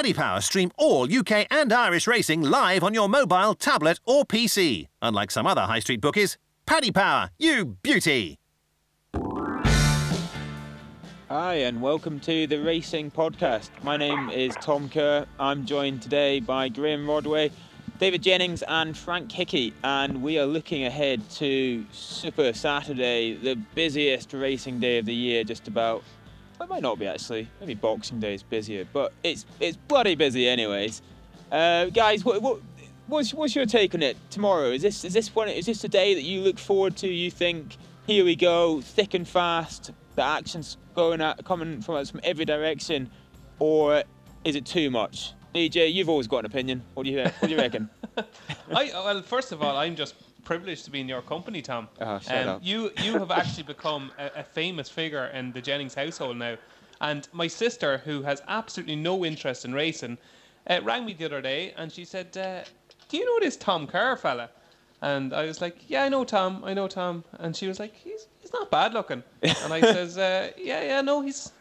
Paddy Power stream all UK and Irish racing live on your mobile, tablet or PC. Unlike some other high street bookies, Paddy Power, you beauty! Hi and welcome to the Racing Podcast. My name is Tom Kerr. I'm joined today by Graham Rodway, David Jennings and Frank Hickey, and we are looking ahead to Super Saturday, the busiest racing day of the year, just about. It might not be actually. Maybe Boxing Day is busier, but it's bloody busy anyways. Guys, what's your take on it tomorrow? Is this a day that you look forward to? You think, here we go, thick and fast, the action's coming from us from every direction, or is it too much? DJ, you've always got an opinion. What do you reckon? Well, first of all, I'm just privileged to be in your company, Tom. Shut up. You have actually become a famous figure in the Jennings household now. And my sister, who has absolutely no interest in racing, rang me the other day and she said, do you know this Tom Kerr fella? And I was like, yeah, I know Tom. And she was like, he's not bad looking. And I says, he's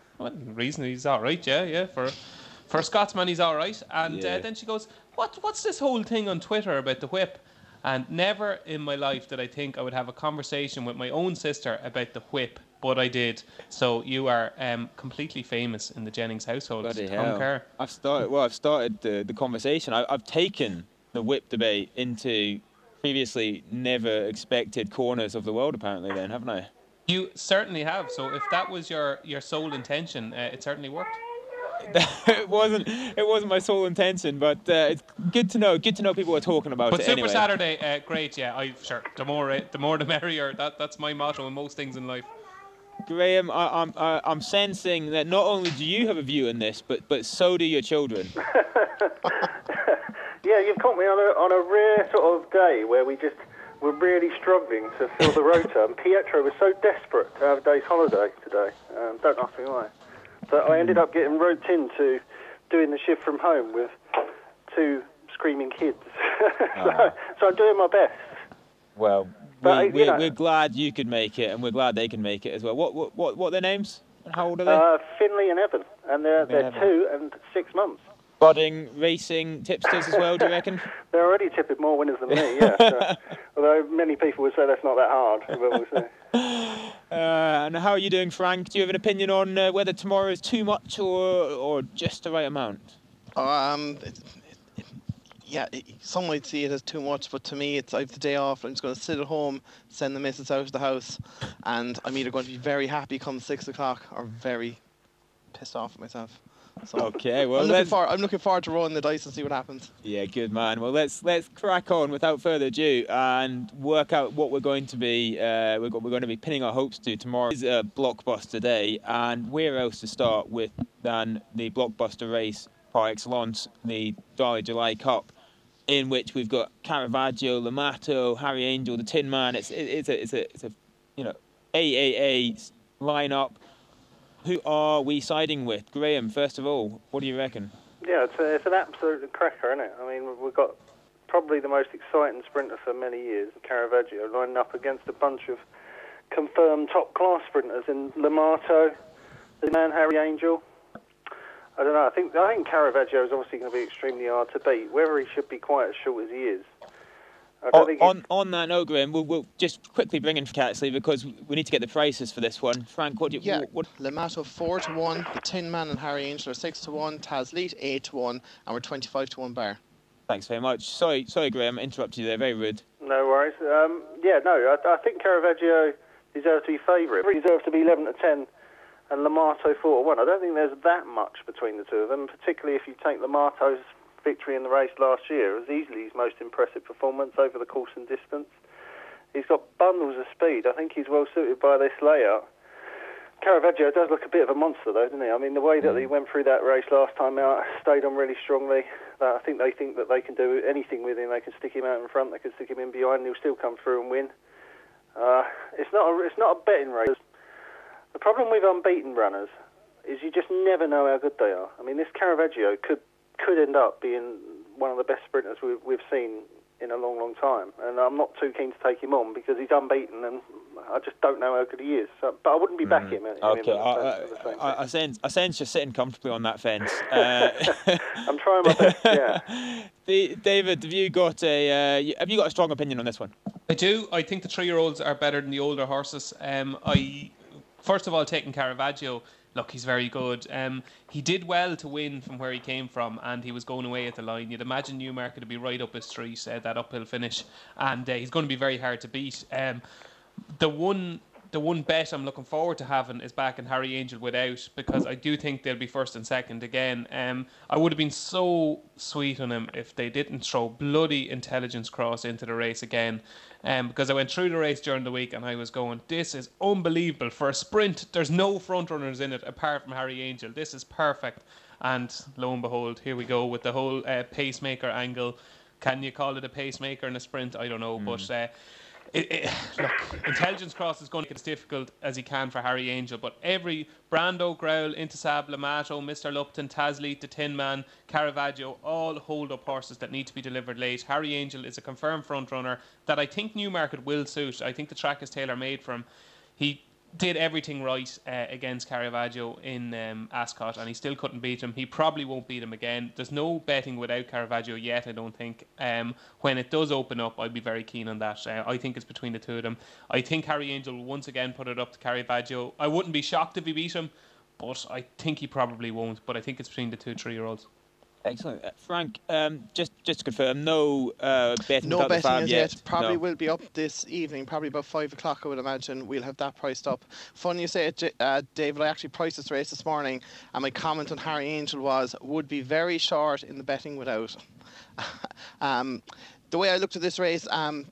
all right, yeah. For a Scotsman, he's all right. And then she goes, what's this whole thing on Twitter about the whip? And never in my life did I think I would have a conversation with my own sister about the whip, but I did. So you are completely famous in the Jennings household. Bloody Tom hell. Kerr. I've started the conversation. I've taken the whip debate into previously never expected corners of the world, apparently, then, haven't I? You certainly have. So if that was your sole intention, it certainly worked. It wasn't my sole intention, but it's good to know people are talking about but it. Super anyway. Saturday, great, yeah. Sure, the more the merrier. That's my motto in most things in life. Graham, I'm sensing that not only do you have a view in this, but so do your children. Yeah, you've caught me on a rare sort of day where we're really struggling to fill the rota, and Pietro was so desperate to have a day's holiday today. Don't ask me why. But I ended up getting roped into doing the shift from home with two screaming kids. So I'm doing my best. Well, we're glad you could make it, and we're glad they can make it as well. What are their names? And how old are they? Finley and Evan, and they're 2 and 6 months. Budding racing tipsters as well, do you reckon? They're already tipping more winners than me, yeah. So, although many people would say that's not that hard, but we'll see. And how are you doing, Frank? Do you have an opinion on whether tomorrow is too much or just the right amount? Some might see it as too much, but to me, I have the day off. I'm just going to sit at home, send the missus out of the house, and I'm either going to be very happy come 6 o'clock or very pissed off at myself. So okay, well, I'm looking forward to rolling the dice and see what happens. Yeah, good man. Well, let's crack on without further ado and work out what we're going to be. We're going to be pinning our hopes to tomorrow. It's a blockbuster day, and where else to start with than the blockbuster race par excellence, the Darley July Cup, in which we've got Caravaggio, Lamato, Harry Angel, the Tin Man. It's a AAA lineup. Who are we siding with? Graham, first of all, what do you reckon? Yeah, it's an absolute cracker, isn't it? I mean, we've got probably the most exciting sprinter for many years, Caravaggio, lining up against a bunch of confirmed top-class sprinters in Lamato, the man Harry Angel. I don't know, I think Caravaggio is obviously going to be extremely hard to beat, whether he should be quite as short as he is. On that note, Graham, we'll just quickly bring in Catley because we need to get the prices for this one. Frank, what? Lamato 4-1, the Tin Man and Harry Angel are 6-1, Taz Leet 8-1, and we're 25-1 bar. Thanks very much. Sorry, Graham, I interrupted you there. Very rude. No worries. I think Caravaggio deserves to be favourite. He deserves to be 11-10, and Lamato 4-1. I don't think there's that much between the two of them, particularly if you take Lamato's victory in the race last year. It was easily his most impressive performance over the course and distance. He's got bundles of speed. I think he's well suited by this layout. Caravaggio does look a bit of a monster though, doesn't he? I mean, the way that he went through that race last time out, stayed on really strongly. I think that they can do anything with him. They can stick him out in front, they can stick him in behind, and he'll still come through and win. It's not a betting race. The problem with unbeaten runners is you just never know how good they are. I mean, this Caravaggio could end up being one of the best sprinters we've seen in a long, long time. And I'm not too keen to take him on because he's unbeaten and I just don't know how good he is. So, but I wouldn't be backing him. Okay, I I sense you're sitting comfortably on that fence. I'm trying my best. Yeah. David, have you got a strong opinion on this one? I do. I think the 3-year-olds are better than the older horses. First of all, taking Caravaggio. Look, he's very good. He did well to win from where he came from, and he was going away at the line. You'd imagine Newmarket to be right up his street, that uphill finish, and he's going to be very hard to beat. The one bet I'm looking forward to having is backing Harry Angel without, because I do think they'll be first and second again. I would have been so sweet on him if they didn't throw bloody Intelligence Cross into the race again. Because I went through the race during the week and I was going, this is unbelievable. For a sprint, there's no front runners in it apart from Harry Angel. This is perfect. And lo and behold, here we go with the whole pacemaker angle. Can you call it a pacemaker in a sprint? I don't know, but look, Intelligence Cross is going to make it as difficult as he can for Harry Angel, but every Brando, Growl, Intisab, Lamato, Mr. Lupton, Tasleet, the Tin Man, Caravaggio, all hold up horses that need to be delivered late. Harry Angel is a confirmed front runner that I think Newmarket will suit. I think the track is tailor-made for him. He did everything right against Caravaggio in Ascot, and he still couldn't beat him. He probably won't beat him again. There's no betting without Caravaggio yet, I don't think. When it does open up, I'd be very keen on that. I think it's between the two of them. I think Harry Angel will once again put it up to Caravaggio. I wouldn't be shocked if he beat him, but I think he probably won't. But I think it's between the 2 3-year-olds. Excellent. Frank, just to confirm, no betting No betting as yet. yet. Probably will be up this evening, probably about 5 o'clock, I would imagine. We'll have that priced up. Funny you say it, David, I actually priced this race this morning, and my comment on Harry Angel was, would be very short in the betting without. The way I looked at this race, I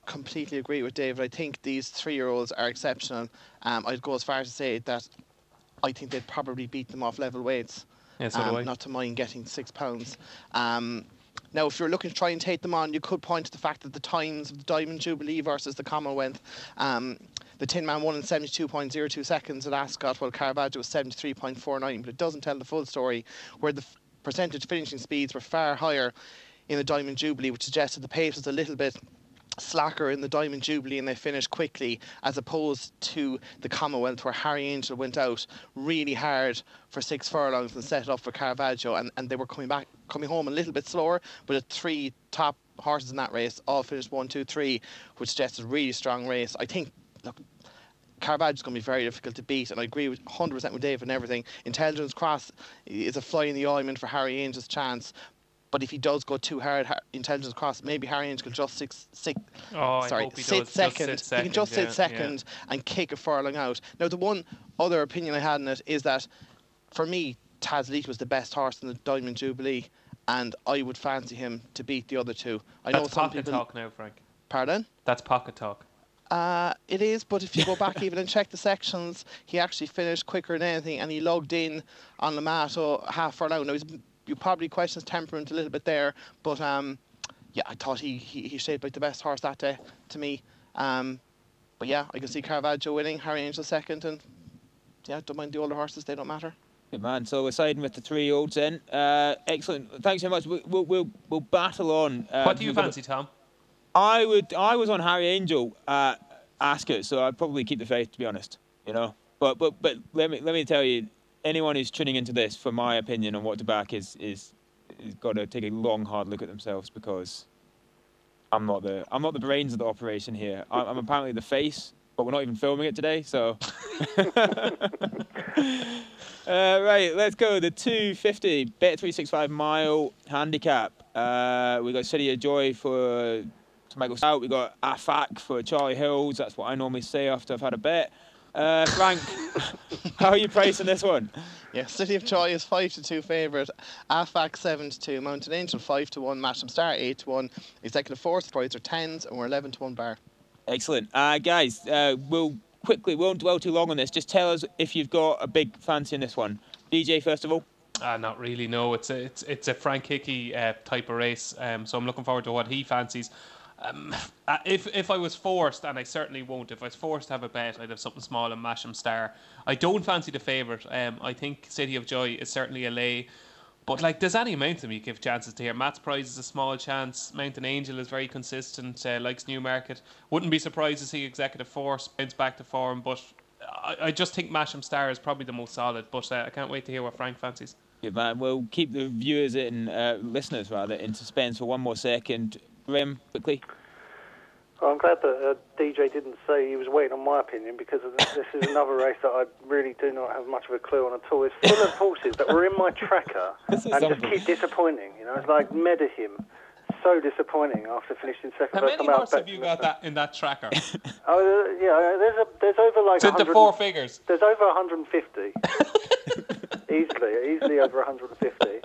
completely agree with David. I think these 3-year-olds are exceptional. I'd go as far as to say that I think they'd probably beat them off level weights. Yeah, so do I. Not to mind getting £6. Now, if you're looking to try and take them on, you could point to the fact that the times of the Diamond Jubilee versus the Commonwealth, the Tin Man won in 72.02 seconds at Ascot, while Caravaggio was 73.49, but it doesn't tell the full story, where the percentage finishing speeds were far higher in the Diamond Jubilee, which suggested the pace was a little bit slacker in the Diamond Jubilee and they finished quickly, as opposed to the Commonwealth, where Harry Angel went out really hard for 6 furlongs and set it up for Caravaggio, and they were coming home a little bit slower, but the 3 top horses in that race all finished 1, 2, 3, which suggests a really strong race. I think, look, Caravaggio's going to be very difficult to beat, and I agree with 100% with Dave and everything. Intelligence Cross is a fly in the ointment for Harry Angel's chance. But if he does go too hard, Intelligence Cross, maybe Harry Angel could just sit second. He can just sit second and kick a furlong out. Now, the one other opinion I had in it is that, for me, Tasleet was the best horse in the Diamond Jubilee, and I would fancy him to beat the other 2. That's pocket talk now, Frank. Pardon? That's pocket talk. It is, but if you go back even and check the sections, he actually finished quicker than anything, and he logged in on Lamato half furlong. Now, you probably question his temperament a little bit there, but yeah, I thought he shaped like the best horse that day to me. But yeah, I can see Caravaggio winning, Harry Angel second, and yeah, don't mind the older horses, they don't matter. Good man. So we're siding with the 3-year-olds then. Excellent. Thanks so much. We'll battle on. What do you fancy, Tom? I was on Harry Angel at Ascot, so I'd probably keep the faith, to be honest. You know, but let me tell you, anyone who's tuning into this, for my opinion on what to back, is got to take a long, hard look at themselves, because I'm not the brains of the operation here. I'm apparently the face, but we're not even filming it today, so. Right, let's go. The 250 Bet 365 mile handicap. We got City of Joy for Michael Stout. We got AFAC for Charlie Hills. That's what I normally say after I've had a bet. Frank, how are you pricing this one? Yeah, City of Joy is 5-2 favourite. AFAC 7-2. Mountain Angel 5-1. Matcham Star 8-1. Executive Force price are 10s, and we're 11-1 bar. Excellent, guys. We'll won't dwell too long on this. Just tell us if you've got a big fancy in this one. DJ, first of all. Not really. No, it's a Frank Hickey type of race. So I'm looking forward to what he fancies. If I was forced, and I certainly won't, if I was forced to have a bet, I'd have something small and Matcham Star. I don't fancy the favourite. I think City of Joy is certainly a lay, But like, there's any amount of them you give chances to here. Matt's Prize is a small chance. Mountain Angel is very consistent. Likes Newmarket. Wouldn't be surprised to see Executive Force bounce back to form. But I just think Masham Star is probably the most solid. But I can't wait to hear what Frank fancies. Good man. We'll keep the viewers and listeners rather in suspense for one more second. Graham, quickly. Well, I'm glad that DJ didn't say he was waiting on my opinion, because this is another race that I really do not have much of a clue on at all. It's full of horses that were in my tracker and just keep disappointing. You know, it's like Medihim, so disappointing after finishing second. How many horses have you got that in that tracker? There's over like. It's into 4 figures. There's over 150. easily over 150.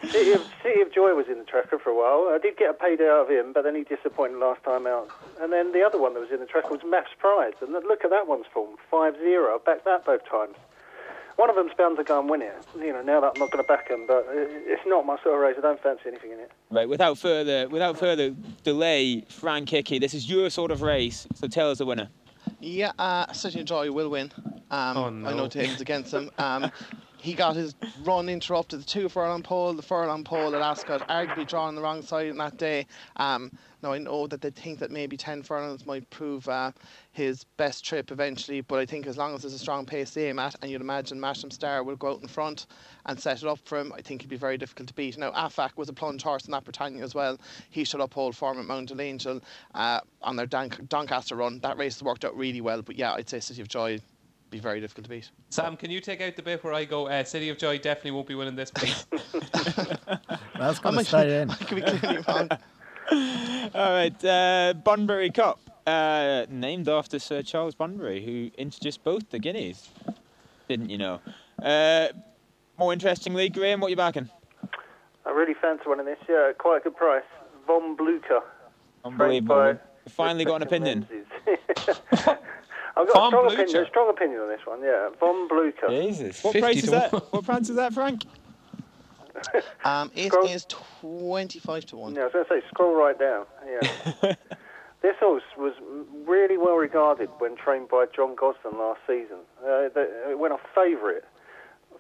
City of Joy was in the tracker for a while. I did get a payday out of him, but then he disappointed last time out. And then the other one that was in the tracker was Maps Pride. And look at that one's form, 5-0. I backed that both times. One of them's bound to go and win it. You know, now that I'm not going to back him, but it's not my sort of race. I don't fancy anything in it. Right, without further delay, Frank Hickey, this is your sort of race, so tell us the winner. Yeah, City of Joy will win. Oh, no. I know Tails against him. He got his run interrupted, the 2 furlong pole, the furlong pole at Ascot, arguably drawn on the wrong side on that day. Now, I know that they think that maybe 10 furlongs might prove his best trip eventually, but I think as long as there's a strong pace to aim at, and you'd imagine Masham Star will go out in front and set it up for him, I think he'd be very difficult to beat. Now, Afak was a plunge horse in that Britannia as well. He should uphold form at Mountain Angel on their Doncaster run. That race has worked out really well, but yeah, I'd say City of Joy be very difficult to beat. Sam, can you take out the bit where I go, City of Joy definitely won't be winning this, please? That's going to stay in. I could be clearly wrong. All right, Bunbury Cup, named after Sir Charles Bunbury, who introduced both the guineas. Didn't you know? More interestingly, Graham, what are you backing? I really fancy one in this. Yeah, quite a good price. Von Blucher. Unbelievable. We finally got an opinion. I've got a strong opinion on this one, yeah. Von Blucher. Jesus. What price is that? What price is that, Frank? It is 25 to 1. Yeah, I was going to say, scroll right down. Yeah. This horse was really well regarded when trained by John Gosden last season. It went off favourite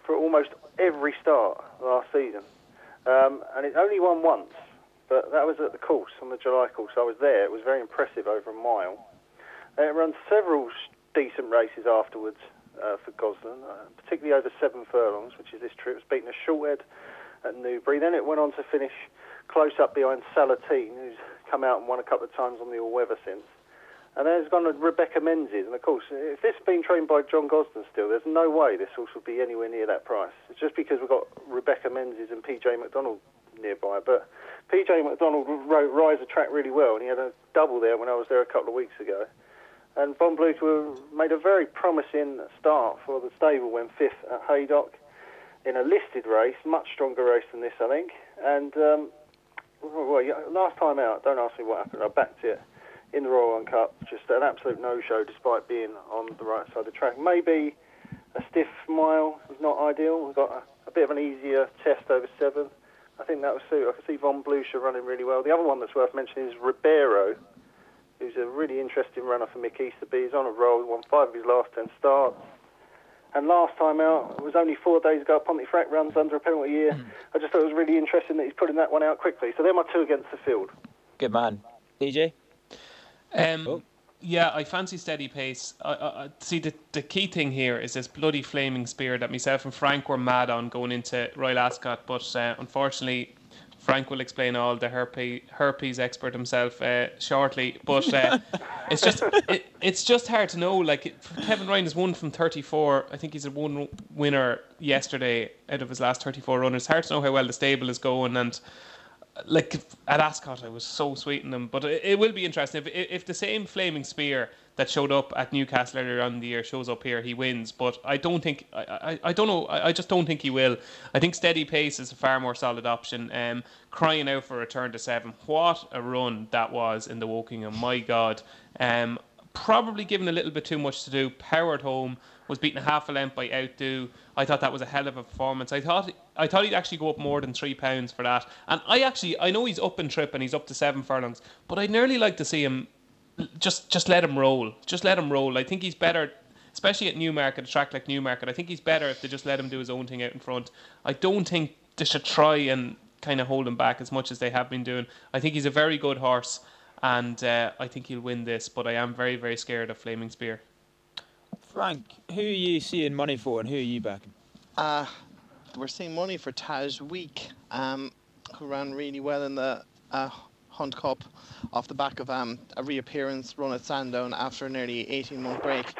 for almost every start last season. And it only won once, but that was at the course, on the July course. I was there. It was very impressive over a mile. It ran several decent races afterwards for Gosden, particularly over 7 furlongs, which is this trip. It was beaten a shorthead at Newbury. Then it went on to finish close up behind Salatine, who's come out and won a couple of times on the all-weather since. And then it's gone to Rebecca Menzies. And, of course, if this had been trained by John Gosden still, there's no way this horse would be anywhere near that price. It's just because we've got Rebecca Menzies and P.J. McDonald nearby. But P.J. McDonald wrote Rise of Track really well, and he had a double there when I was there a couple of weeks ago. And Von Blucher made a very promising start for the stable, when 5th at Haydock in a listed race, much stronger race than this, I think. And last time out, don't ask me what happened, I backed it in the Royal Run Cup, just an absolute no-show despite being on the right side of the track. Maybe a stiff mile is not ideal. We've got a bit of an easier test over 7. I think that will suit. I can see Von Blucher running really well. The other one that's worth mentioning is Ribeiro, who's a really interesting runner for Mick Easterby. He's on a roll. He won 5 of his last 10 starts. And last time out, it was only 4 days ago, Pontefract runs under a penalty year. I just thought it was really interesting that he's putting that one out quickly. So they're my 2 against the field. Good man. DJ? Yeah, I fancy steady pace. See, the key thing here is this bloody flaming spear that myself and Frank were mad on going into Royal Ascot, but unfortunately, Frank will explain all, the herpes expert himself shortly. But it's just hard to know. Like, Kevin Ryan has won from 34. I think he's a 1 winner yesterday out of his last 34 runners. It's hard to know how well the stable is going, and like at Ascot, I was so sweet in them. But it will be interesting if the same flaming spear that showed up at Newcastle earlier on in the year shows up here, he wins. But I don't think I don't know. I just don't think he will. I think steady pace is a far more solid option. Crying out for a return to 7. What a run that was in the Wokingham. My God. Probably given a little bit too much to do. Powered home. Was beaten a half a length by Outdo. I thought that was a hell of a performance. I thought he'd actually go up more than £3 for that. And I know he's up in trip and he's up to 7 furlongs, but I'd nearly like to see him just let him roll. Just let him roll. I think he's better, especially at Newmarket, a track like Newmarket. I think he's better if they just let him do his own thing out in front. I don't think should try and kind of hold him back as much as they have been doing. I think he's a very good horse, and I think he'll win this, but I am very, very scared of Flaming Spear. Frank, who are you seeing money for and who are you backing? We're seeing money for Taj Week, who ran really well in the Hunt Cup off the back of a reappearance run at Sandown after a nearly 18-month break.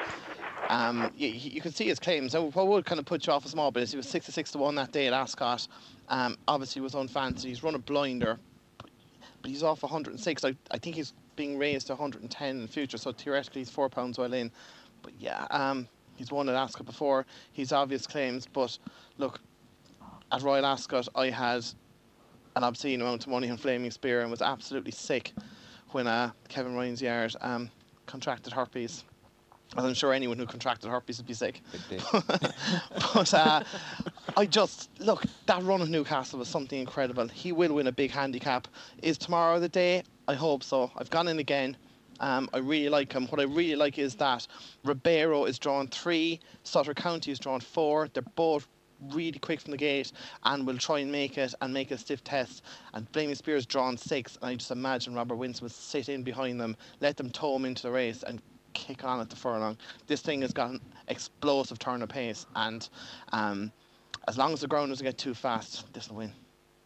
You can see his claims. What would kind of put you off a small bit is he was 66-1 that day at Ascot. Obviously was unfancied. He's run a blinder, but he's off 106. I think he's being raised to 110 in the future, so theoretically he's £4 well in. But yeah, he's won at Ascot before. He's obvious claims, but look, at Royal Ascot I had an obscene amount of money on Flaming Spear and was absolutely sick when Kevin Ryan's yard contracted herpes. As I'm sure anyone who contracted herpes would be sick. But look, that run of Newcastle was something incredible. He will win a big handicap. Is tomorrow the day? I hope so. I've gone in again. I really like him. What I really like is that Ribeiro is drawn 3, Sutter County is drawn 4. They're both really quick from the gate and will try and make it a stiff test. And Flaming Spear's drawn 6, and I just imagine Robert Winston would sit in behind them, let them tow him into the race and kick on at the furlong. This thing has got an explosive turn of pace, and as long as the ground doesn't get too fast, this will win.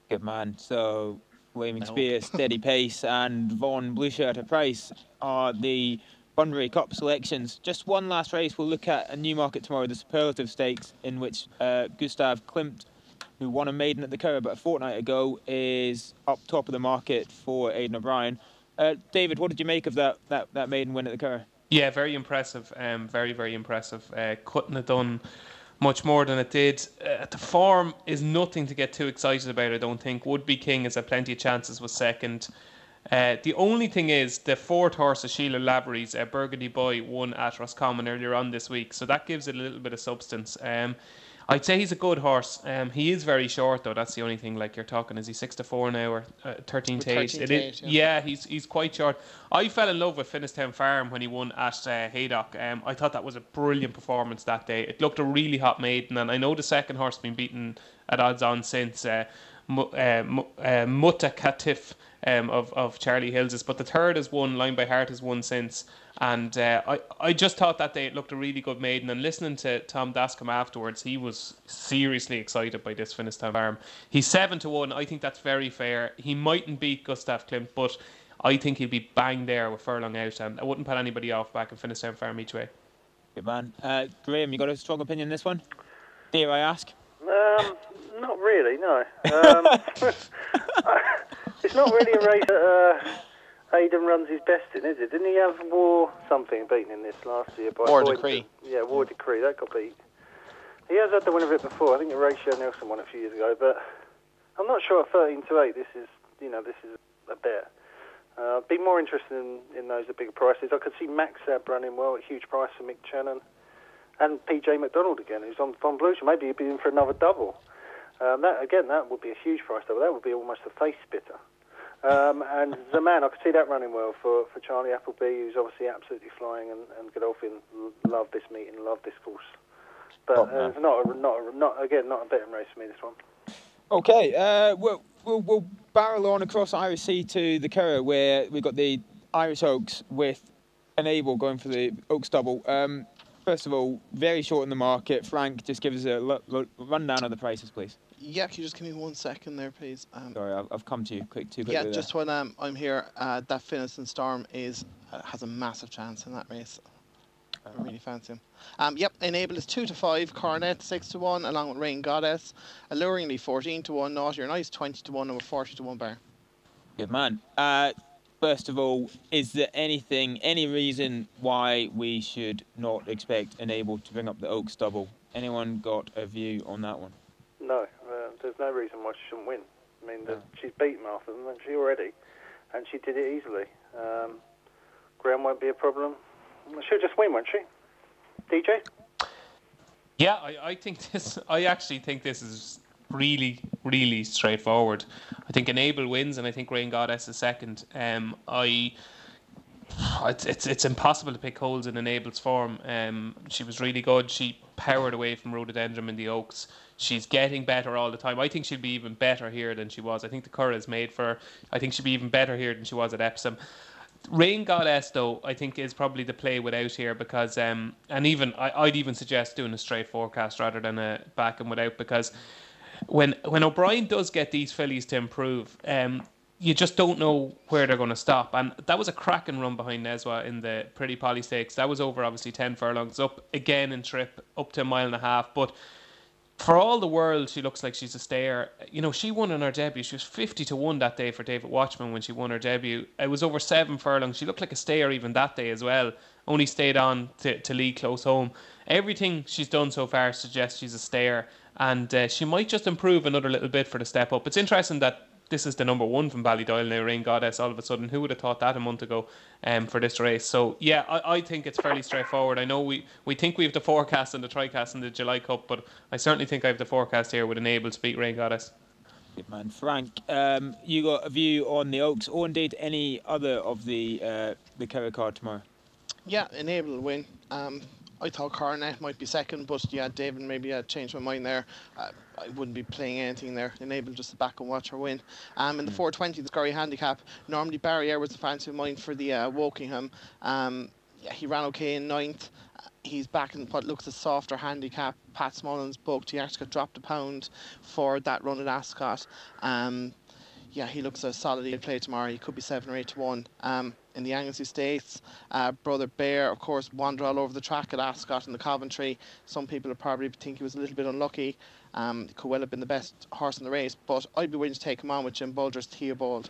Good man. So Flaming Spear, steady pace, and Vaughan Blue Shirt at price are the Bunbury Cup selections. Just one last race. We'll look at a Newmarket tomorrow, the Superlative Stakes, in which Gustav Klimt, who won a maiden at the Curragh about a fortnight ago, is up top of the market for Aidan O'Brien. David, what did you make of that maiden win at the Curragh? Yeah, very impressive. Very, very impressive. Couldn't have done much more than it did. The form is nothing to get too excited about, I don't think. Would Be King has had plenty of chances, was second. The only thing is the 4th horse of Sheila Lavery's Burgundy Boy won at Roscommon earlier on this week, so that gives it a little bit of substance. I'd say he's a good horse. He is very short though. That's the only thing. Like you're talking, is he 6-4 now or 13 to 8? It is. Yeah, he's quite short. I fell in love with Finnistown Farm when he won at Haydock. I thought that was a brilliant performance that day. It looked a really hot maiden, and I know the second horse has been beaten at odds on since Mutta Katif of Charlie Hills's, but the third has won. Line by Heart has won since. And I just thought that day it looked a really good maiden, and listening to Tom Dascombe afterwards, he was seriously excited by this Finnistown Farm. He's 7-1. I think that's very fair. He mightn't beat Gustav Klimt, but I think he'll be bang there with furlong out, and I wouldn't put anybody off back in Finnistown Farm each way. Good man. Graham, you got a strong opinion on this one? Dare I ask? Not really, no. It's not really a race that Aidan runs his best in, is it? Didn't he have War something beaten in this last year? By War Decree. Yeah, War Decree, that got beat. He has had the win of it before. I think Horatio Nelson won a few years ago, but I'm not sure at 13-8 this is a bet. I'd be more interested in those at bigger prices. I could see Max running well at huge price for Mick Channon, and PJ McDonald again, who's on Von Blucher. Maybe he'd be in for another double. That would be a huge price double. That would be almost a face spitter. And the man, I could see that running well for Charlie Appleby, who's obviously absolutely flying, and Godolphin love this meeting, love this course. But it's not a betting race for me, this one. Okay, we'll barrel on across Irish Sea to the Curragh, where we've got the Irish Oaks with Enable going for the Oaks double. First of all, very short in the market. Frank, just give us a rundown of the prices, please. Yeah, can you just give me 1 second there, please? Sorry, I've come to you too quickly. Yeah, just when I'm here, that Finnistown Storm has a massive chance in that race. I really fancy him. Enable is 2-5, Coronet 6-1, along with Rain Goddess. Alluringly 14-1, Naughty or Nice 20-1, and 40-1 Bar. Good man. First of all, is there any reason why we should not expect Enable to bring up the Oaks double? Anyone got a view on that one? No, there's no reason why she shouldn't win. I mean, she's beaten half of them, hasn't she, already? And she did it easily. Ground won't be a problem. She'll just win, won't she? DJ? Yeah, I actually think this is really, really straightforward. I think Enable wins, and I think Rain Goddess is second. It's impossible to pick holes in Enabled's form. She was really good. She powered away from Rhododendron in the Oaks. She's getting better all the time. I think she'll be even better here than she was. I think the Curragh is made for her. I think she'll be even better here than she was at Epsom. Rain Goddess, though, I think is probably the play without here because, and even I'd even suggest doing a straight forecast rather than a back and without, because when O'Brien does get these fillies to improve, you just don't know where they're going to stop. And that was a cracking run behind Neswa in the Pretty Polly Stakes. That was over obviously 10 furlongs, up again in trip, up to 1.5 miles. But for all the world, she looks like she's a stayer. You know, she won in her debut. She was 50-1 that day for David Watchman when she won her debut. It was over 7 furlongs. She looked like a stayer even that day as well. Only stayed on to lead close home. Everything she's done so far suggests she's a stayer. And she might just improve another little bit for the step up. It's interesting that this is the number one from Ballydoyle now, Rain Goddess, all of a sudden. Who would have thought that a month ago for this race? So, yeah, I think it's fairly straightforward. I know we think we have the forecast and the TriCast and the July Cup, but I certainly think I have the forecast here with Enable to beat Rain Goddess. Good man. Frank, you got a view on the Oaks or indeed any other of the Curragh card tomorrow? Yeah, Enable will win. I thought Coronet might be second, but yeah, David maybe changed my mind there. I wouldn't be playing anything there. Enable just to back and watch her win. In the 420, the Scurry handicap, normally Barry Air was the fancy of mine for the Wokingham. Yeah, he ran okay in 9th. He's back in what looks a softer handicap. Pat Smullen's booked. He actually got dropped £1 for that run at Ascot. Yeah, he looks a solid play tomorrow. He could be 7 or 8-1. In the Anglesey States, Brother Bear, of course, wandered all over the track at Ascot and the Coventry. Some people would probably think he was a little bit unlucky. Could well have been the best horse in the race, but I'd be willing to take him on with Jim Bulger's Theobald.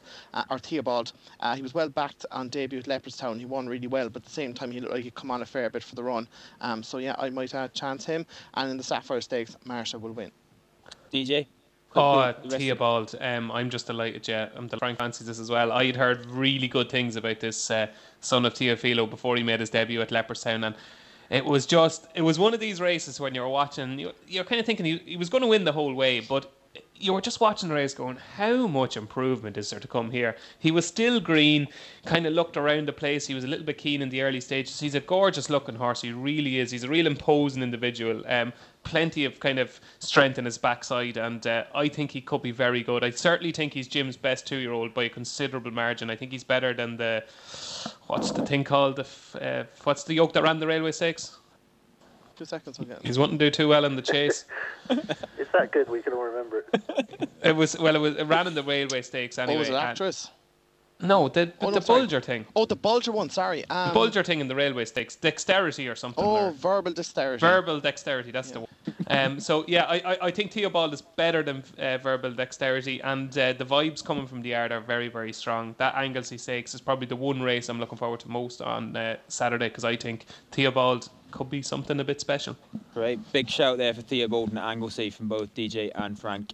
He was well backed on debut at Leopardstown. He won really well, but at the same time, he looked like he'd come on a fair bit for the run. So yeah, I might chance him. And in the Sapphire Stakes, Marsha will win. DJ? Theobald, I'm just delighted, yeah. Frank fancies this as well. I had heard really good things about this son of Teofilo before he made his debut at Leopardstown, and it was one of these races when you're watching, you're kind of thinking he was going to win the whole way, but you were just watching the race going, how much improvement is there to come here? He was still green, kind of looked around the place. He was a little bit keen in the early stages. He's a gorgeous looking horse. He really is. He's a real imposing individual. Plenty of kind of strength in his backside, and I think he could be very good. I certainly think he's Jim's best 2-year-old by a considerable margin. I think he's better than what's the thing called? What's the yoke that ran the Railway Stakes? 2 seconds, I'll get it. He's wanting to do too well in the chase. It's that good we can all remember it. It ran in the Railway Stakes anyway. Oh, was it Actress? No, the Bulger thing. Oh, the Bulger one, sorry. The Bulger thing in the Railway Stakes. Dexterity or something. Oh, Verbal Dexterity. Verbal Dexterity, that's the one. So, yeah, I think Theobald is better than Verbal Dexterity, and the vibes coming from the yard are very, very strong. That Anglesey Stakes is probably the one race I'm looking forward to most on Saturday, because I think Theobald could be something a bit special. Great. Big shout there for Theobald and Anglesey from both DJ and Frank.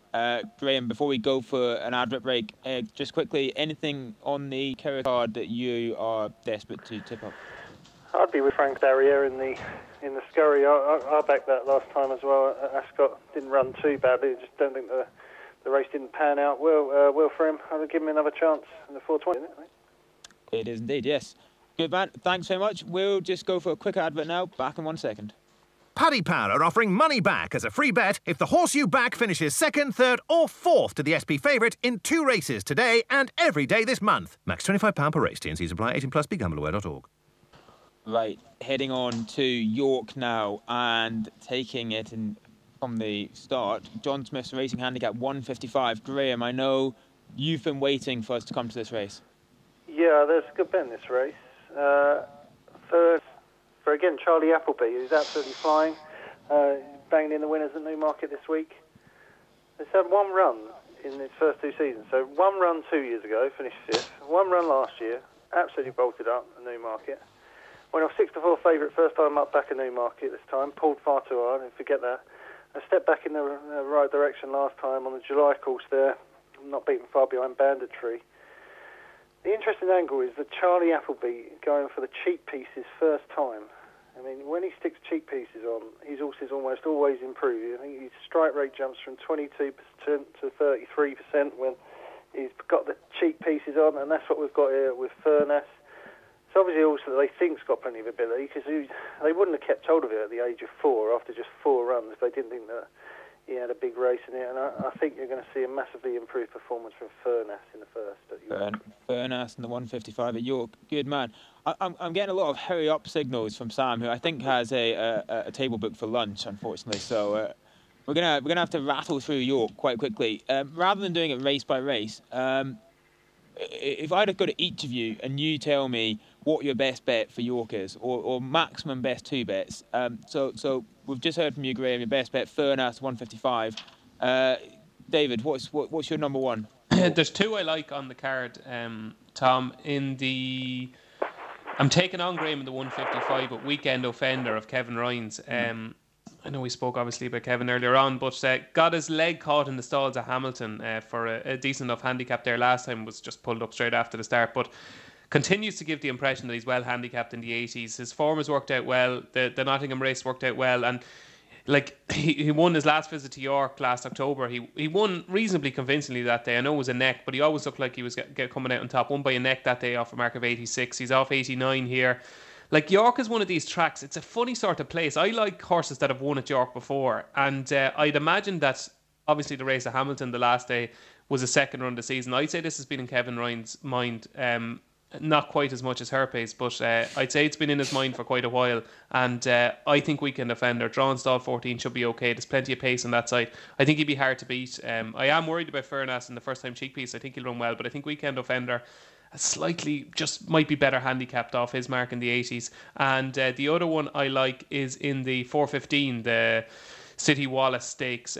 Graham, before we go for an advert break, just quickly, anything on the Curragh card that you are desperate to tip up? I'd be with Frank Darriere in the Scurry. I backed that last time as well. Ascot didn't run too badly. I just don't think the race didn't pan out well for him. I'd give him another chance in the 420, isn't it? It is indeed, yes. Good man, thanks very much. We'll just go for a quick advert now. Back in 1 second. Paddy Power are offering money back as a free bet if the horse you back finishes 2nd, 3rd or 4th to the SP favourite in 2 races today and every day this month. Max £25 per race. T&C supply. 18+. BeGambleAware.org. Right, heading on to York now and taking it from the start. John Smith's Racing Handicap 155. Graham, I know you've been waiting for us to come to this race. Yeah, there's a good bet in this race. For again, Charlie Appleby, who's absolutely flying, banging in the winners at Newmarket this week. He's had one run in his first 2 seasons. So 1 run 2 years ago, finished 5th. 1 run last year, absolutely bolted up at Newmarket. Went off 6-4 favourite, first time up back at Newmarket this time. Pulled far too hard, and forget that. A step back in the right direction last time on the July course there. Not beaten far behind Banditry. The interesting angle is that Charlie Appleby going for the cheap pieces first time. I mean, when he sticks cheap pieces on, his horses almost always improve. I think his strike rate jumps from 22% to 33% when he's got the cheap pieces on, and that's what we've got here with Furness. So obviously also they think's got plenty of ability, because they wouldn't have kept hold of it at the age of 4 after just 4 runs if they didn't think that he had a big race in it. And I think you're going to see a massively improved performance from Furnace in the first at York. Furnace in the 155 at York. Good man. I'm getting a lot of hurry up signals from Sam, who I think has a table booked for lunch, unfortunately. So we're gonna have to rattle through York quite quickly. Rather than doing it race by race, if I'd have got to each of you and you tell me what your best bet for York is, or maximum best 2 bets. So we've just heard from you, Graham, your best bet, Furnace 155. David, what's your number 1? There's 2 I like on the card, Tom. I'm taking on Graham in the 155, but Weekend Offender of Kevin Rines. I know we spoke obviously about Kevin earlier on, but got his leg caught in the stalls at Hamilton for a decent enough handicap there last time, was just pulled up straight after the start, but continues to give the impression that he's well handicapped in the 80s. His form has worked out well, the Nottingham race worked out well, and he won his last visit to York last October. He won reasonably convincingly that day. I know it was a neck, but he always looked like he was coming out on top. Won by a neck that day off a mark of 86. He's off 89 here. York is one of these tracks. It's a funny sort of place. I like horses that have won at York before, and I'd imagine that obviously the race at Hamilton the last day was a second run of the season. I'd say this has been in Kevin Ryan's mind. Not quite as much as her pace, but I'd say it's been in his mind for quite a while, and I think Weekend Offender, drawn stall 14, should be okay. There's plenty of pace on that side. I think he'd be hard to beat. I am worried about Furnace in the first time cheek piece. I think he'll run well, but I think Weekend Offender slightly just might be better handicapped off his mark in the 80s. And the other one I like is in the 415, the City Wallace Stakes.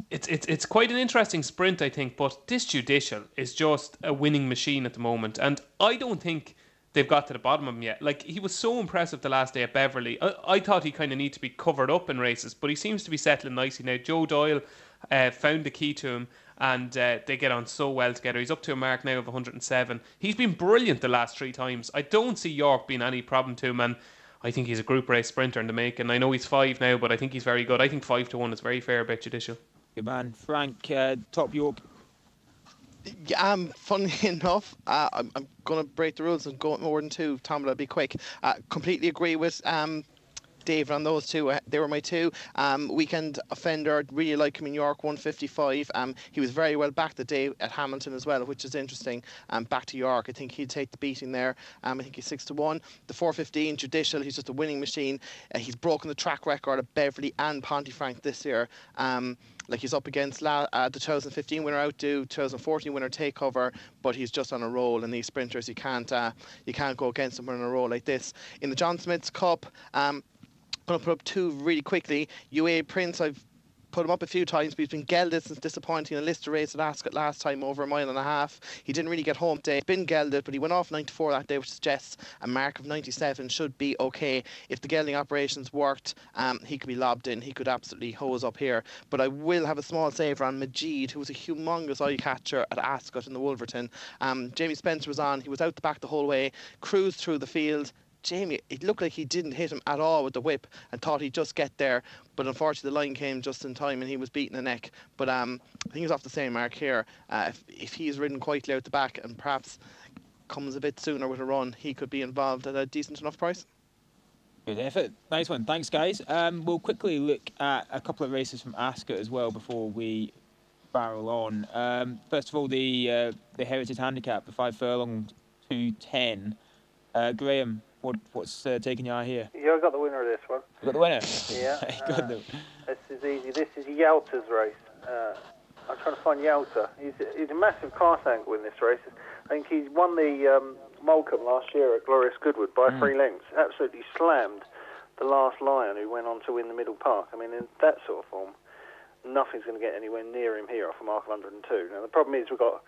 It's quite an interesting sprint, I think, but this Judicial is just a winning machine at the moment, and I don't think they've got to the bottom of him yet. He was so impressive the last day at Beverley. I thought he kind of need to be covered up in races, but he seems to be settling nicely now. Joe Doyle found the key to him, and they get on so well together. He's up to a mark now of 107. He's been brilliant the last 3 times. I don't see York being any problem to him, and I think he's a group race sprinter in the making. I know he's 5 now, but I think he's very good. I think 5-1 is very fair about Judicial. Good man. Frank, top York. Yeah, funny enough, I'm going to break the rules and go more than 2. Tom, but I'll be quick. Completely agree with David on those 2. They were my 2. Weekend Offender, really like him in York, 155. He was very well back the day at Hamilton as well, which is interesting. Back to York, I think he'd take the beating there. I think he's 6-1. The 415 Judicial, he's just a winning machine. He's broken the track record of Beverley and Pontefract this year. He's up against the 2015 winner Outdo, 2014 winner Takeover, but he's just on a roll, and these sprinters you can't go against them on a roll like this. In the John Smith's Cup, I'm going to put up 2 really quickly. UA Prince, I've put him up a few times, but he's been gelded since disappointing in a Lister race at Ascot last time over a 1.5 miles. He didn't really get home today. He's been gelded, but he went off 94 that day, which suggests a mark of 97 should be okay. If the gelding operations worked, he could be lobbed in. He could absolutely hose up here. But I will have a small saver on Majid, who was a humongous eye catcher at Ascot in the Wolverton. Jamie Spencer was on. He was out the back the whole way, cruised through the field. Jamie, it looked like he didn't hit him at all with the whip and thought he'd just get there, but unfortunately the line came just in time and he was beating a neck. But I think he was off the same mark here. If he's ridden quietly out the back and perhaps comes a bit sooner with a run, he could be involved at a decent enough price. Good effort. Nice one. Thanks, guys. We'll quickly look at a couple of races from Ascot as well before we barrel on. First of all, the Heritage Handicap, the 5 furlong 210. Graham, what's taking your eye here? Yeah, I got the winner of this one. You got the winner? Yeah. Good. This is easy. This is Yalta's race. I'm trying to find Yalta. He's a massive class angle in this race. I think he's won the Moulcombe last year at Glorious Goodwood by 3 lengths. Absolutely slammed the last Lion, who went on to win the Middle Park. I mean, in that sort of form, nothing's going to get anywhere near him here off a mark of 102. Now, the problem is we've got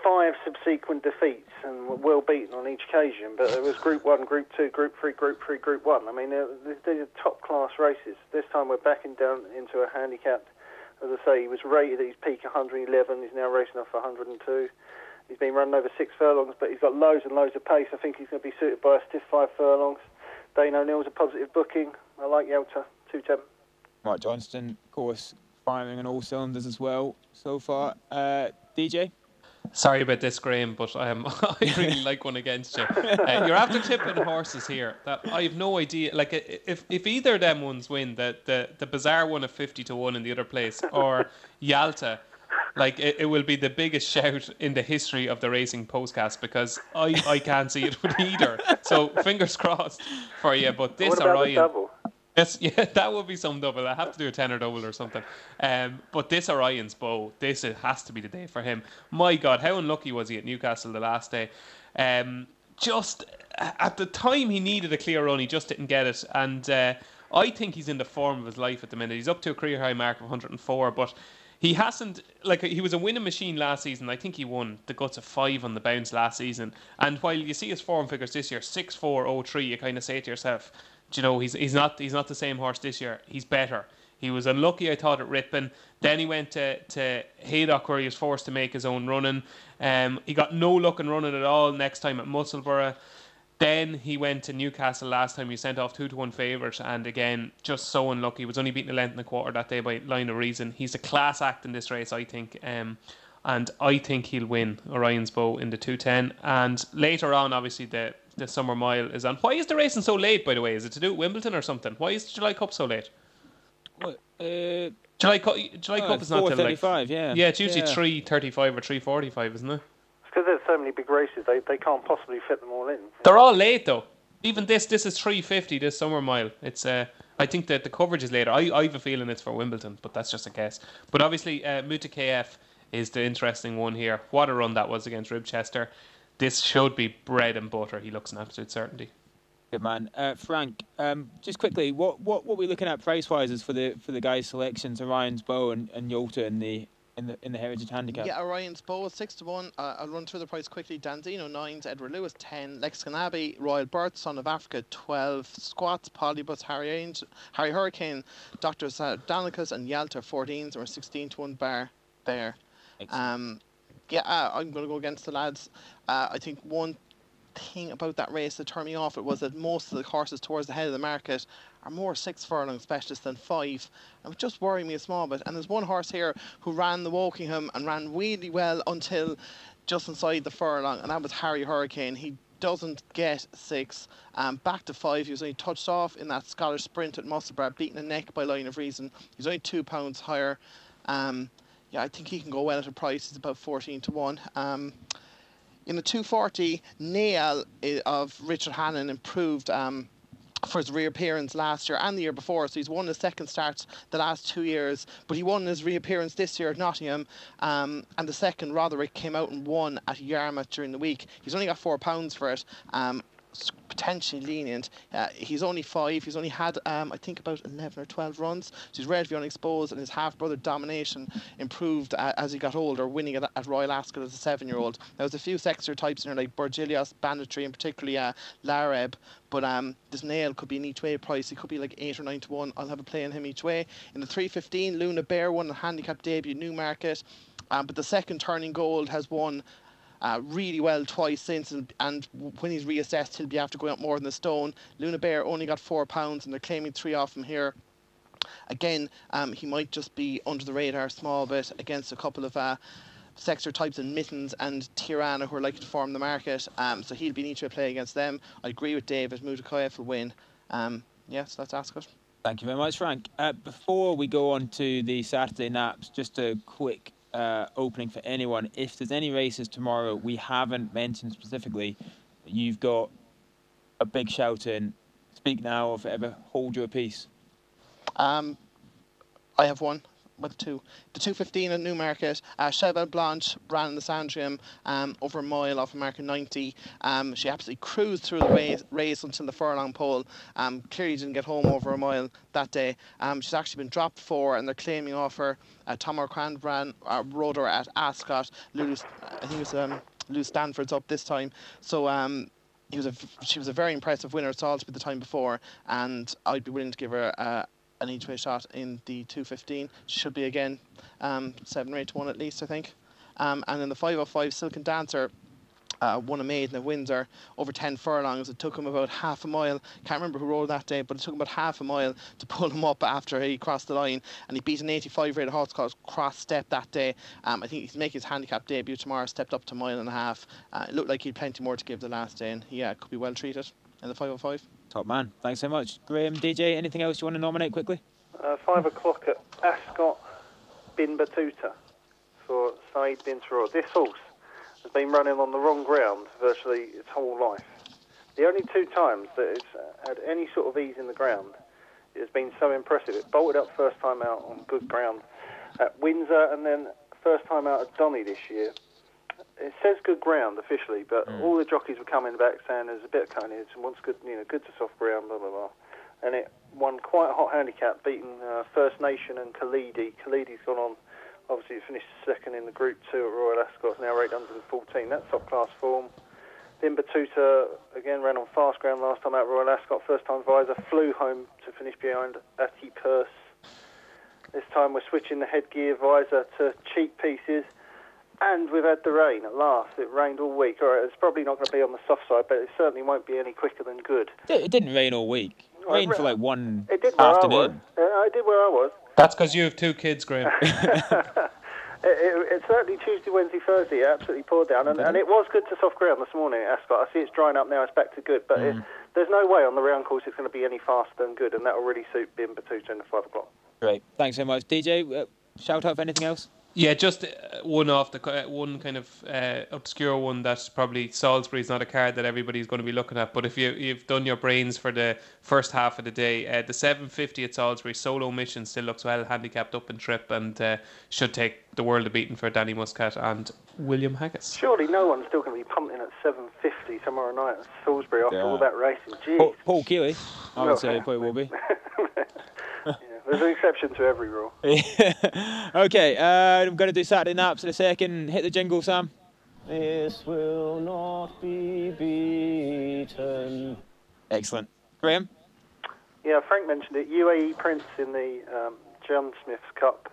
5 subsequent defeats and we're well beaten on each occasion, but it was Group 1, Group 2, Group 3, Group 3, Group 1. I mean, these are top-class races. This time we're backing down into a handicap. As I say, he was rated at his peak 111. He's now racing off 102. He's been running over 6 furlongs, but he's got loads and loads of pace. I think he's going to be suited by a stiff 5 furlongs. Dane O'Neill's a positive booking. I like Yalta, 210. Right, Johnston, of course, firing on all cylinders as well so far. DJ? Sorry about this, Graham, but I really like one against you. You're after tipping horses here that I have no idea. Like, if either of them ones win, the bizarre one of 50-1 in the other place, or Yalta, like it will be the biggest shout in the history of the racing postcast, because I can't see it with either. So fingers crossed for you. But this What about Orion. the double? Yes, yeah, that would be some double. I have to do a tenor double or something. But this Orion's Bow, it has to be the day for him. My God, how unlucky was he at Newcastle the last day? Just at the time he needed a clear run, he just didn't get it. And I think he's in the form of his life at the minute. He's up to a career high mark of 104, but he hasn't, like, he was a winning machine last season. I think he won the guts of 5 on the bounce last season. And while you see his form figures this year, 6-4-0-3, you kind of say to yourself, do you know, he's not the same horse this year. He's better. He was unlucky, I thought, at Ripon. Then he went to Haydock, where he was forced to make his own running. He got no luck in running at all next time at Musselburgh. Then he went to Newcastle last time. He sent off 2-1 favourite, and again, just so unlucky. He was only beaten a length and a quarter that day by line of reason. He's a class act in this race, I think. And I think he'll win Orion's Bow in the 2:10. And later on, obviously, the Summer Mile is on. Why is the racing so late, by the way? Is it to do with Wimbledon or something? Why is the July Cup so late? What? July Cup is not till like 4:35, yeah. Yeah, it's usually 3:35 or 3:45, isn't it? It's because there's so many big races, they can't possibly fit them all in. They're all late though. Even this is 3:50. This Summer Mile. It's I think that the coverage is later. I have a feeling it's for Wimbledon, but that's just a guess. But obviously, Muta KF is the interesting one here. What a run that was against Ribchester. This should be bread and butter. He looks an absolute certainty. Good man, Frank. Just quickly, what were we looking at price wise for the guys' selections? Orion's Bow and Yalta in the Heritage Handicap. Yeah, Orion's Bow is 6-1. I'll run through the price quickly. Danzino 9s, Edward Lewis 10, Lexicon Abbey, Royal Birth, Son of Africa 12, Squats, Polybus, Harry Hurricane, Dr. Danicus and Yalta 14s, or 16-1 bar there. I'm going to go against the lads. I think one thing about that race that turned me off it was that most of the horses towards the head of the market are more 6 furlong specialists than 5. It was just worrying me a small bit. And there's one horse here who ran the Wokingham and ran really well until just inside the furlong, and that was Harry Hurricane. He doesn't get 6. Back to 5. He was only touched off in that Scottish sprint at Musselburgh, beaten a neck by line of reason. He's only £2 higher. I think he can go well at a price. It's about 14-1. In the 240, Nail of Richard Hannon improved for his reappearance last year and the year before. So he's won his second starts the last 2 years, but he won his reappearance this year at Nottingham. And the second, Roderick, came out and won at Yarmouth during the week. He's only got £4 for it. Potentially lenient. He's only 5. He's only had, I think, about 11 or 12 runs. So he's relatively unexposed, and his half-brother Domination improved as he got older, winning at Royal Ascot as a 7-year-old. There was a few Sexter types in there, like Burgilios, Banditry, and particularly Lareb. But this Nail could be an each way price. He could be like 8 or 9-1. I'll have a play on him each way. In the 315, Luna Bear won the handicap debut, Newmarket. But the second Turning Gold has won really well twice since, and when he's reassessed, he'll be after going up more than a stone. Luna Bear only got £4, and they're claiming 3 off him here. Again, he might just be under the radar a small bit against a couple of Sexter types in Mittens and Tirana, who are likely to form the market. So he'll be an each-way play against them. I agree with David. Mutakayev will win. So let's ask it. Thank you very much, Frank. Before we go on to the Saturday naps, just a quick opening for anyone. If there's any races tomorrow we haven't mentioned specifically, you've got a big shout in. Speak now or forever hold your peace. I have one. With 2. The 215 at Newmarket, Cheval Blanche ran in the Sandringham over a mile off of marker 90. She absolutely cruised through the race until the furlong pole. Clearly didn't get home over a mile that day. She's actually been dropped 4, and they're claiming off her. Tom O'Cran rode her at Ascot. I think it was Lou Stanford's up this time. So she was a very impressive winner at Salisbury the time before, and I'd be willing to give her an each-way shot in the 215. She should be again 7 or 8-1 at least, I think. And in the 505, Silken Dancer, won a maiden at Windsor over 10 furlongs. It took him about half a mile. Can't remember who rode that day, but it took him about half a mile to pull him up after he crossed the line. And he beat an 85 rated horse called Cross Step that day. I think he's making his handicap debut tomorrow. Stepped up to 1.5 miles. It looked like he had plenty more to give the last day, and could be well treated in the 505. Top man. Thanks so much. Graham, DJ, anything else you want to nominate quickly? 5 o'clock at Ascot, Bin Batuta for Saeed bin Taror. This horse has been running on the wrong ground virtually its whole life. The only 2 times that it's had any sort of ease in the ground, it has been so impressive. It bolted up first time out on good ground at Windsor, and then first time out at Donny this year. It says good ground officially, but all the jockeys were coming back saying there's a bit of coneage and wants good, good to soft ground, blah blah blah. And it won quite a hot handicap, beating First Nation and Khalidi. Khalidi's gone on. Obviously, he finished second in the Group 2 at Royal Ascot, now rated 114. That's top-class form. Then Batuta, again, ran on fast ground last time at Royal Ascot. First-time visor, flew home to finish behind Ati Purse. This time we're switching the headgear visor to cheap pieces. And we've had the rain at last. It rained all week. All right, it's probably not going to be on the soft side, but it certainly won't be any quicker than good. It didn't rain all week. It rained for like one afternoon. It did where I was. That's because you have 2 kids, Graham. It certainly Tuesday, Wednesday, Thursday. It absolutely poured down, and it was good to soft ground this morning at Ascot. I see it's drying up now. It's back to good, but there's no way on the round course it's going to be any faster than good, and that will really suit Bin Batuta in the 5 o'clock. Great. Thanks so much, DJ. Shout out for anything else? Yeah, just one kind of obscure one that probably Salisbury's not a card that everybody's going to be looking at. But if you've done your brains for the first half of the day, the 750 at Salisbury Solo Mission still looks well handicapped up in trip and should take the world of beating for Danny Muscat and William Haggis. Surely no one's still going to be pumping at 750 tomorrow night at Salisbury after all that racing. Jeez. Paul Keeley, I would say, probably will be. There's an exception to every rule. Okay, I'm going to do Saturday Naps in a second. Hit the jingle, Sam. This will not be beaten. Excellent. Graham? Yeah, Frank mentioned it. UAE Prince in the John Smith's Cup.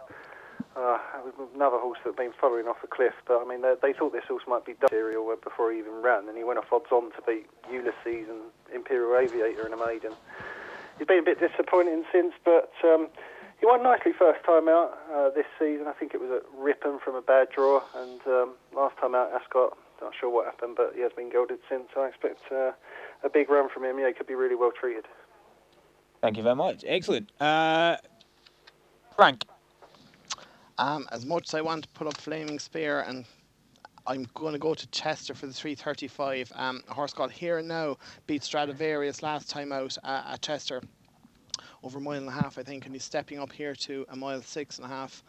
Another horse that had been following off a cliff, but I mean, they thought this horse might be serial before he even ran, and he went off odds on to beat Ulysses and Imperial Aviator in a maiden. He's been a bit disappointing since, but he won nicely first time out this season. I think it was at Ripon from a bad draw, and last time out Ascot, not sure what happened, but he has been gelded since. I expect a big run from him. Yeah, he could be really well treated. Thank you very much. Excellent. Frank? As much as I want to put up Flaming Spear, and I'm going to go to Chester for the 335. A horse called Here and Now beat Stradivarius last time out at Chester over 1.5 miles, I think, and he's stepping up here to 1.6 miles.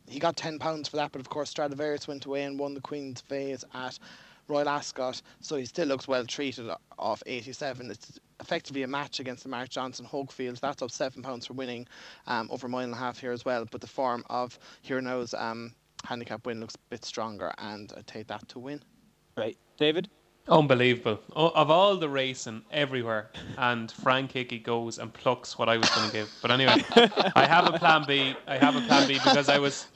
He got £10 for that, but of course Stradivarius went away and won the Queen's Vase at Royal Ascot, so he still looks well treated off 87. It's effectively a match against the Mark Johnson Hogefield. That's up £7 for winning over 1.5 miles here as well, but the form of Here and Now's handicap win looks a bit stronger, and I take that to win. Right. David? Unbelievable. Of all the racing everywhere, and Frank Hickey goes and plucks what I was going to give. But anyway, I have a plan B. Because I was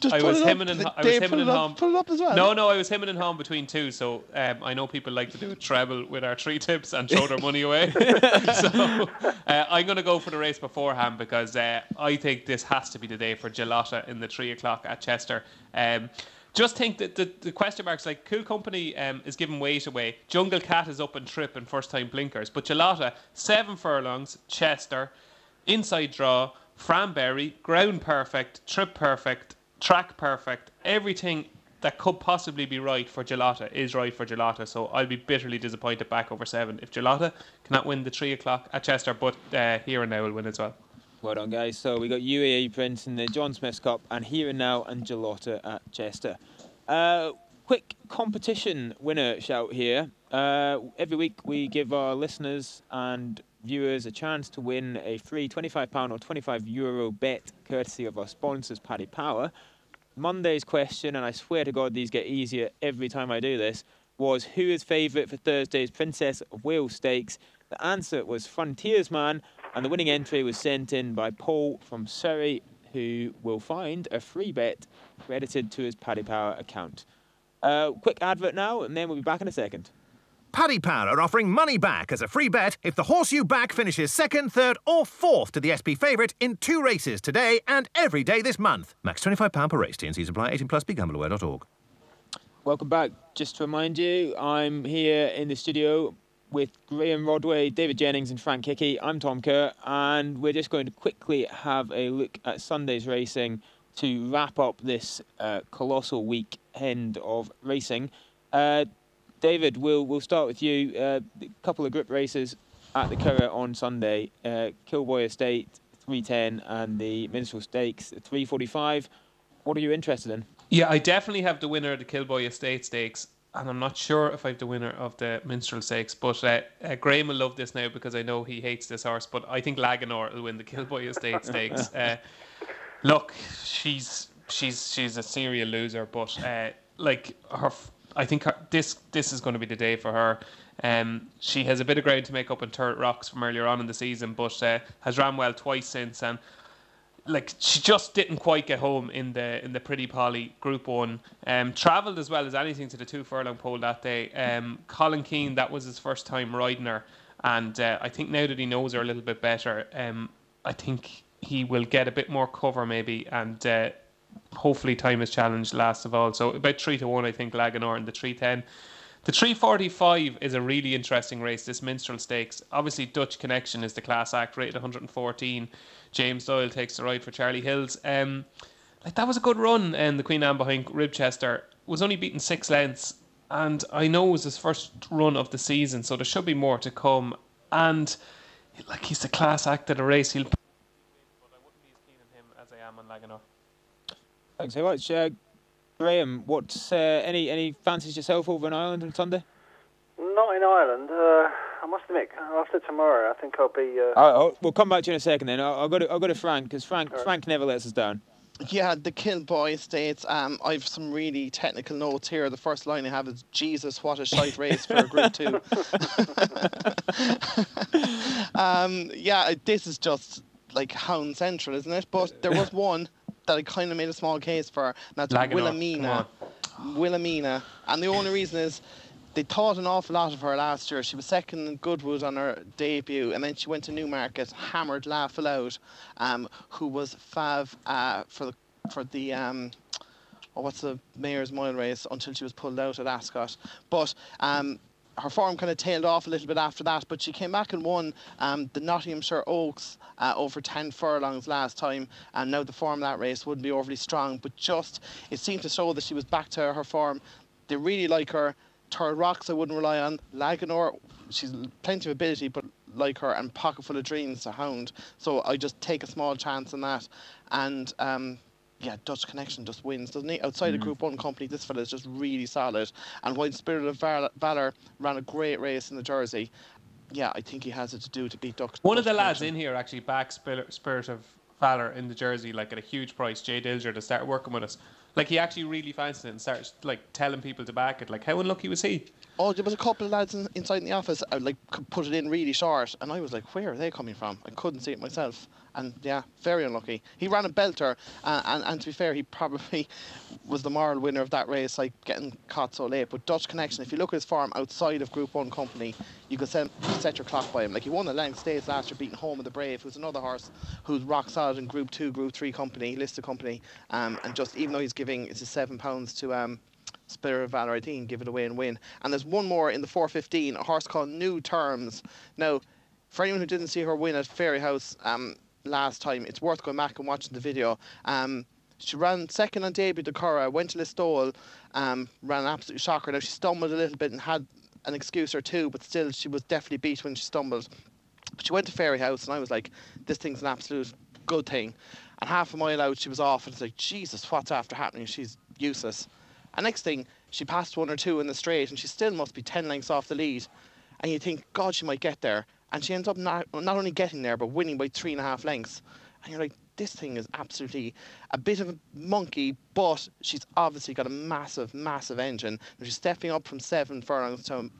hemming and hawing. Pull it up as well. No, I was hemming and hawing between 2. So I know people like to do a treble with our 3 tips and throw their money away. So I'm going to go for the race beforehand, because I think this has to be the day for Gelata in the 3 o'clock at Chester. Just think that the question marks, like Cool Company is giving weight away. Jungle Cat is up and trip and first time blinkers. But Gelata, 7 furlongs, Chester, inside draw, Franberry, ground perfect, trip perfect, track perfect. Everything that could possibly be right for Gelata is right for Gelata. So I'll be bitterly disappointed back over 7 if Gelata cannot win the 3 o'clock at Chester. But Here and Now will win as well. Well done, guys. So we got UAE Prince in the John Smith's Cup, and Here and Now and Gelata at Chester. Quick competition winner shout here. Every week we give our listeners and viewers a chance to win a free £25 or €25 bet courtesy of our sponsors, Paddy Power. Monday's question, and I swear to God these get easier every time I do this, was who is favourite for Thursday's Princess of Wales Stakes? The answer was Frontiersman, and the winning entry was sent in by Paul from Surrey, who will find a free bet credited to his Paddy Power account. Quick advert now, and then we'll be back in a second. Paddy Power are offering money back as a free bet if the horse you back finishes second, third or fourth to the SP favourite in 2 races today and every day this month. Max £25 per race. T&Cs apply. 18 plus. BeGambleAware.org. Welcome back. Just to remind you, I'm here in the studio with Graham Rodway, David Jennings and Frank Hickey. I'm Tom Kerr, and we're just going to quickly have a look at Sunday's racing to wrap up this colossal weekend of racing. David, we'll start with you. A couple of group races at the Curragh on Sunday. Kilboy Estate 310 and the Minstrel Stakes 345. What are you interested in? Yeah, I definitely have the winner of the Kilboy Estate Stakes, and I'm not sure if I have the winner of the Minstrel Stakes. But Graham will love this now because I know he hates this horse. But I think Laganor will win the Kilboy Estate Stakes. Look, she's a serial loser, but I think this is going to be the day for her. She has a bit of ground to make up in Turret Rocks from earlier on in the season, but has ran well twice since, and she just didn't quite get home in the Pretty Polly Group 1. Travelled as well as anything to the 2 furlong pole that day. Colin Keane, that was his first time riding her, and I think now that he knows her a little bit better, I think he will get a bit more cover maybe, and hopefully time is challenged last of all. So about 3-1 I think Laganor in the 310. The 345 is a really interesting race, this Minstrel Stakes. Obviously Dutch Connection is the class act, rated 114. James Doyle takes the ride for Charlie Hills. That was a good run, and the Queen Anne behind Ribchester was only beaten 6 lengths, and I know it was his first run of the season, so there should be more to come. And he's the class act of the race. He'll, but I wouldn't be as keen on him as I am on Laganor. Thanks very much. Graham, what's any fancies yourself over in Ireland on Sunday? Not in Ireland. I must admit, after tomorrow, I think I'll be... We'll come back to you in a second then. I'll go to Frank, because Frank never lets us down. Yeah, the Kilboy Estates. I've some really technical notes here. The first line I have is, Jesus, what a shite race for a Group 2. This is just like Hound Central, isn't it? But there was one that I kind of made a small case for, and that's Wilhelmina. Wilhelmina. And the only reason is they thought an awful lot of her last year. She was second in Goodwood on her debut, and then she went to Newmarket, hammered Laugh Aloud, who was Fav for the what's the Mayor's Mile race, until she was pulled out at Ascot. But her form kind of tailed off a little bit after that, but she came back and won the Nottinghamshire Oaks over 10 furlongs last time, and now the form of that race wouldn't be overly strong, but just it seemed to show that she was back to her form. They really like her. Turret Rocks I wouldn't rely on. Laganor, she's plenty of ability, but like her, and Pocket Full of Dreams, a hound. So I just take a small chance on that. And Dutch Connection just wins, doesn't he? Outside of Group 1 company, this fella is just really solid. And while Spirit of Valour ran a great race in the Jersey, I think he has it to do to beat Dutch. One of the lads in here actually backed Spirit of Valour in the Jersey, at a huge price, Jay Dilger, to start working with us. He actually really fancied it and started telling people to back it. How unlucky was he? Oh, there was a couple of lads inside in the office put it in really short, and I was like, where are they coming from? I couldn't see it myself. And very unlucky. He ran a belter, and to be fair, he probably was the moral winner of that race, getting caught so late. But Dutch Connection, if you look at his form outside of Group 1 company, you could set your clock by him. He won the Length States last year, beating Home of the Brave, who's another horse who's rock solid in Group 2, Group 3 company, listed company. And just even though he's giving his £7 to Spirit of Valour, I think he can give it away and win. And there's one more in the 415, a horse called New Terms. Now, for anyone who didn't see her win at Fairyhouse last time, it's worth going back and watching the video. She ran second on debut to Curragh, went to Listowel, ran an absolute shocker. Now, she stumbled a little bit and had an excuse or two, but still she was definitely beat when she stumbled. But she went to Fairyhouse, and I was like, this thing's an absolute good thing. And half a mile out, she was off, and it's like, Jesus, what's after happening? She's useless. And next thing, she passed 1 or 2 in the straight, and she still must be 10 lengths off the lead. And you think, God, she might get there. And she ends up not only getting there, but winning by 3.5 lengths. And you're like, this thing is absolutely a bit of a monkey, but she's obviously got a massive, massive engine. And she's stepping up from 7 furlongs to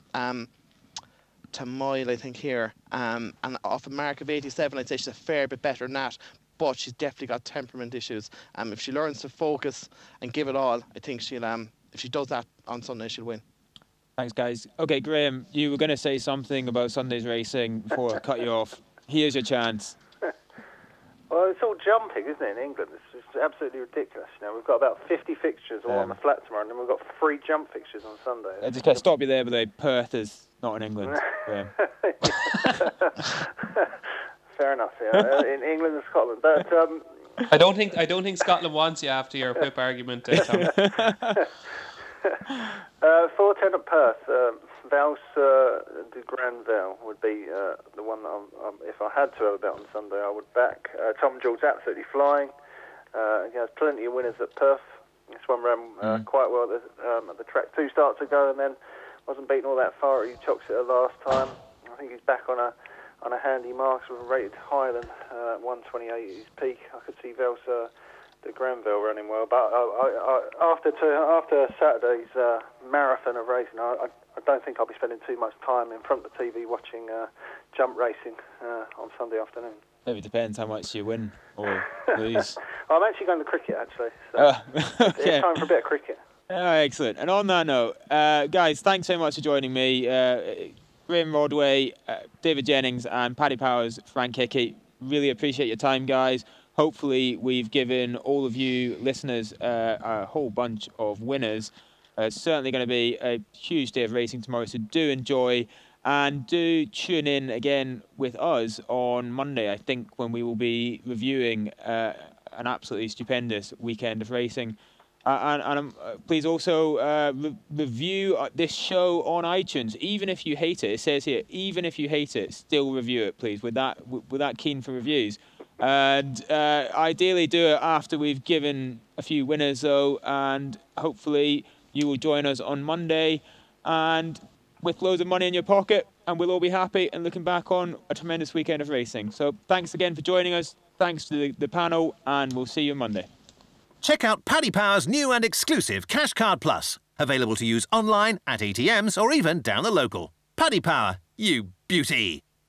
mile, I think, here. And off a mark of 87, I'd say she's a fair bit better than that. But she's definitely got temperament issues. If she learns to focus and give it all, I think she'll if she does that on Sunday, she'll win. Thanks, guys. Okay, Graham, you were going to say something about Sunday's racing before I cut you off. Here's your chance. Well, it's all jumping, isn't it, in England? It's just absolutely ridiculous. You know, we've got about 50 fixtures all on the flat tomorrow, and then we've got 3 jump fixtures on Sunday. I just got to stop you there, but Perth is not in England. Fair enough, yeah. In England and Scotland. But I don't think Scotland wants you after your whip argument, Tom. 4:10 at Perth. Valse de Granville would be the one that if I had to have a bet on Sunday, I would back. Tom Jewell's absolutely flying. He has plenty of winners at Perth. This one ran quite well at the track 2 starts ago, and then wasn't beaten all that far at Uttoxeter last time. I think he's back on a handy mark, sort of rated higher than 128 at his peak. I could see Valse de Granville running well, but after Saturday's marathon of racing, I don't think I'll be spending too much time in front of the TV watching jump racing on Sunday afternoon. Maybe it depends how much you win or lose. I'm actually going to cricket, actually. So okay. It's time for a bit of cricket. Excellent. And on that note, guys, thanks so much for joining me. Graham Rodway, David Jennings, and Paddy Powers, Frank Hickey. Really appreciate your time, guys. Hopefully, we've given all of you listeners a whole bunch of winners. It's certainly going to be a huge day of racing tomorrow, so do enjoy. And do tune in again with us on Monday, I think, when we will be reviewing an absolutely stupendous weekend of racing. And please also review this show on iTunes. Even if you hate it, it says here, even if you hate it, still review it, please. We're that keen for reviews. And ideally do it after we've given a few winners, though. And hopefully you will join us on Monday. And with loads of money in your pocket, and we'll all be happy and looking back on a tremendous weekend of racing. So thanks again for joining us. Thanks to the panel, and we'll see you on Monday. Check out Paddy Power's new and exclusive Cash Card Plus, available to use online, at ATMs, or even down the local. Paddy Power, you beauty!